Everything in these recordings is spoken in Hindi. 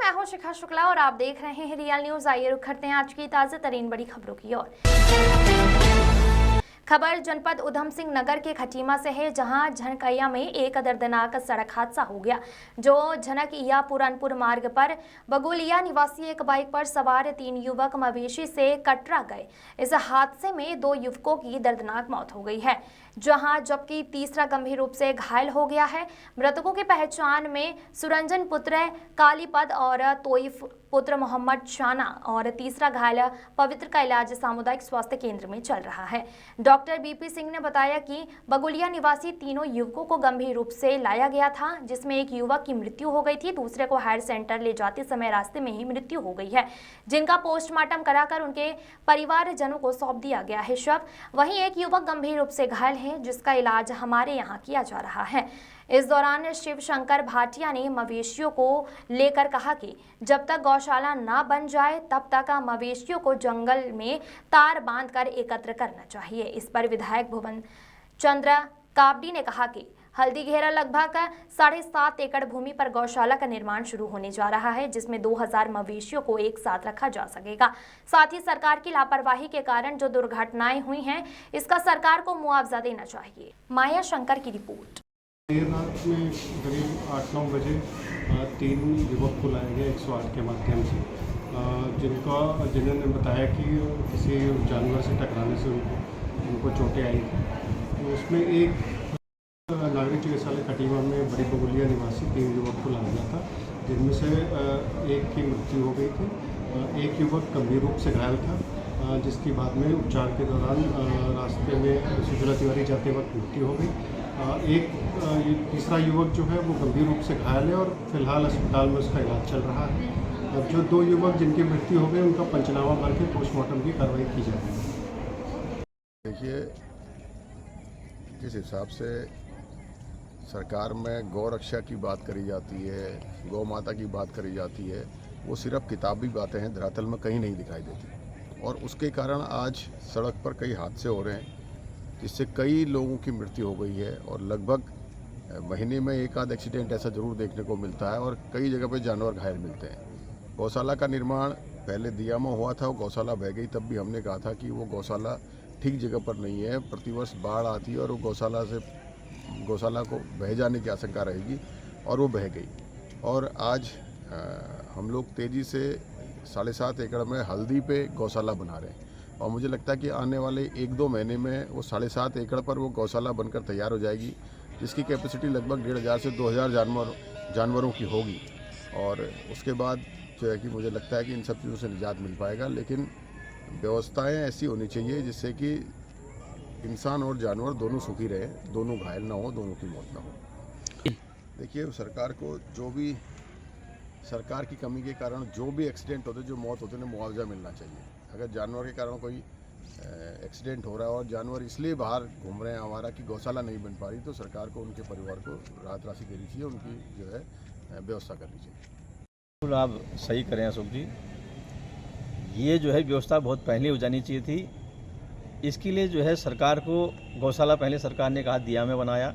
मैं हूं शिखा शुक्ला और आप देख रहे हैं रियल न्यूज। आइए रुक करते हैं आज की ताजा तरीन बड़ी खबरों की ओर। खबर जनपद उधम सिंह नगर के खटीमा से है, जहां झनकैया में एक दर्दनाक सड़क हादसा हो गया, जो झनकैया पुरानपुर मार्ग पर बगुलिया निवासी एक बाइक पर सवार 3 युवक मवेशी से कटरा गए। इस हादसे में 2 युवकों की दर्दनाक मौत हो गई है, जबकि तीसरा गंभीर रूप से घायल हो गया है। मृतकों की पहचान में सुरंजन पुत्र कालीपद और तोइफ पुत्र मोहम्मद शाना और तीसरा घायल पवित्र का इलाज सामुदायिक स्वास्थ्य केंद्र में चल रहा है। डॉक्टर बीपी सिंह ने बताया कि बगुलिया निवासी तीनों युवकों को गंभीर रूप से लाया गया था, जिसमें एक युवक की मृत्यु हो गई थी, दूसरे को हायर सेंटर ले जाते समय रास्ते में ही मृत्यु हो गई है, जिनका पोस्टमार्टम कराकर उनके परिवारजनों को सौंप दिया गया है शव। वहीं एक युवक गंभीर रूप से घायल है, जिसका इलाज हमारे यहाँ किया जा रहा है। इस दौरान शिव शंकर भाटिया ने मवेशियों को लेकर कहा कि जब तक गौशाला ना बन जाए तब तक मवेशियों को जंगल में तार बांधकर एकत्र करना चाहिए। इस पर विधायक भुवन चंद्र काबडी ने कहा कि हल्दी घेरा लगभग 7.5 एकड़ भूमि पर गौशाला का निर्माण शुरू होने जा रहा है, जिसमें 2000 मवेशियों को एक साथ रखा जा सकेगा। साथ ही सरकार की लापरवाही के कारण जो दुर्घटनाएं हुई हैं, इसका सरकार को मुआवजा देना चाहिए। माया शंकर की रिपोर्ट। देर रात में करीब 8-9 बजे 3 युवक को लाया गया 108 के माध्यम से, जिन्होंने बताया कि किसी जानवर से टकराने से उनको चोटें आई थी। तो उसमें एक नागरिक चिकित्सालय खटीमा में बड़ी बगुलिया निवासी 3 युवक को लाया गया था, जिनमें से एक की मृत्यु हो गई थी। एक युवक गंभीर रूप से घायल था, जिसकी बाद में उपचार के दौरान रास्ते में सुजला तिवारी जाते वक्त मृत्यु हो गई। एक तीसरा युवक जो है वो गंभीर रूप से घायल है और फिलहाल अस्पताल में उसका इलाज चल रहा है। अब जो 2 युवक जिनकी मृत्यु हो गई, उनका पंचनामा करके पोस्टमार्टम की कार्रवाई की जाएगी। देखिए, जिस हिसाब से सरकार में गौ रक्षा की बात करी जाती है, गौ माता की बात करी जाती है, वो सिर्फ किताबी बातें हैं, धरातल में कहीं नहीं दिखाई देती। और उसके कारण आज सड़क पर कई हादसे हो रहे हैं, जिससे कई लोगों की मृत्यु हो गई है और लगभग महीने में एक आध एक्सीडेंट ऐसा जरूर देखने को मिलता है और कई जगह पे जानवर घायल मिलते हैं। गौशाला का निर्माण पहले दिया में हुआ था, वो गौशाला बह गई, तब भी हमने कहा था कि वो गौशाला ठीक जगह पर नहीं है। प्रतिवर्ष बाढ़ आती है और वो गौशाला को बह जाने की आशंका रहेगी और वो बह गई। और आज हम लोग तेज़ी से 7.5 एकड़ में हल्दी पे गौशाला बना रहे हैं और मुझे लगता है कि आने वाले 1-2 महीने में वो 7.5 एकड़ पर वो गौशाला बनकर तैयार हो जाएगी, जिसकी कैपेसिटी लगभग 1500 से 2000 जानवरों की होगी। और उसके बाद जो है कि मुझे लगता है कि इन सब चीज़ों से निजात मिल पाएगा, लेकिन व्यवस्थाएं ऐसी होनी चाहिए जिससे कि इंसान और जानवर दोनों सुखी रहे, दोनों घायल ना हो, दोनों की मौत ना हो। देखिए, सरकार को जो भी सरकार की कमी के कारण जो भी एक्सीडेंट होते, जो मौत होते हैं, मुआवजा मिलना चाहिए। अगर जानवर के कारण कोई एक्सीडेंट हो रहा है और जानवर इसलिए बाहर घूम रहे हैं हमारा कि गौशाला नहीं बन पा रही, तो सरकार को उनके परिवार को राहत राशि देनी चाहिए, उनकी जो है व्यवस्था करनी चाहिए। बिल्कुल आप सही करें अशोक जी, ये जो है व्यवस्था बहुत पहले हो जानी चाहिए थी। इसके लिए जो है सरकार को गौशाला पहले सरकार ने कहा दिया में बनाया,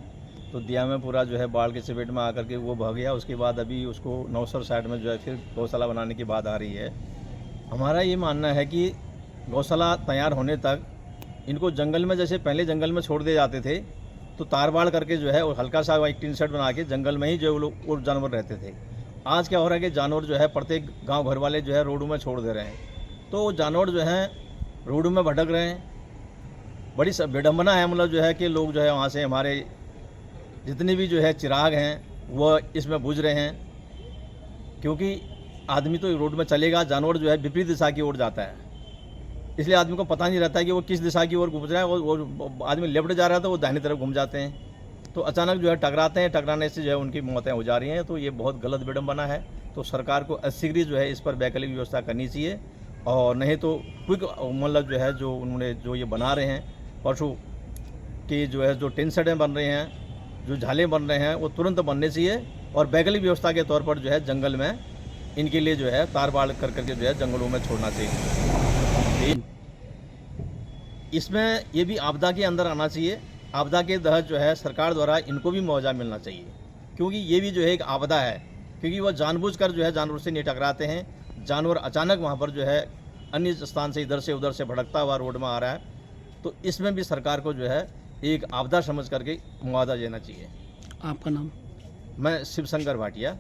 तो दिया में पूरा जो है बाढ़ के चपेट में आकर के वो बह गया। उसके बाद अभी उसको नौसर साइड में जो है फिर गौशाला बनाने की बात आ रही है। हमारा ये मानना है कि गौशाला तैयार होने तक इनको जंगल में, जैसे पहले जंगल में छोड़ दिए जाते थे, तो तार बाड़ करके जो है और हल्का सा एक टीन सेट बना के जंगल में ही जो लोग और जानवर रहते थे। आज क्या हो रहा है कि जानवर जो है प्रत्येक गांव घर वाले जो है रोडों में छोड़ दे रहे हैं, तो जानवर जो हैं रोडों में भटक रहे हैं। बड़ी विडम्बना है, मतलब जो है कि लोग जो है वहाँ से हमारे जितने भी जो है चिराग हैं वो इसमें बुझ रहे हैं, क्योंकि आदमी तो रोड में चलेगा, जानवर जो है विपरीत दिशा की ओर जाता है, इसलिए आदमी को पता नहीं रहता है कि वो किस दिशा की ओर घूम रहा है। वो आदमी लेफ्ट जा रहा था, वो दाहिनी तरफ घूम जाते हैं, तो अचानक जो है टकराते हैं, टकराने से जो है उनकी मौतें हो जा रही हैं। तो ये बहुत गलत विडम्बना है। तो सरकार को शीघ्र जो है इस पर वैकल्पिक व्यवस्था करनी चाहिए, और नहीं तो क्विक मतलब जो है जो उन्होंने जो ये बना रहे हैं पशु की जो है जो टिन सेटें बन रहे हैं, जो झाले बन रहे हैं, वो तुरंत बनने चाहिए और वैकल्पिक व्यवस्था के तौर पर जो है जंगल में इनके लिए जो है तार बाड़ कर करके जो है जंगलों में छोड़ना चाहिए। इसमें ये भी आपदा के अंदर आना चाहिए। आपदा के तहत जो है सरकार द्वारा इनको भी मुआवजा मिलना चाहिए, क्योंकि ये भी जो है एक आपदा है क्योंकि वो जानबूझकर जो है जानवर से नहीं टकराते हैं। जानवर अचानक वहाँ पर जो है अन्य स्थान से इधर से उधर से भटकता हुआ रोड में आ रहा है, तो इसमें भी सरकार को जो है एक आपदा समझ करके मुआवजा देना चाहिए। आपका नाम? मैं शिवशंकर भाटिया।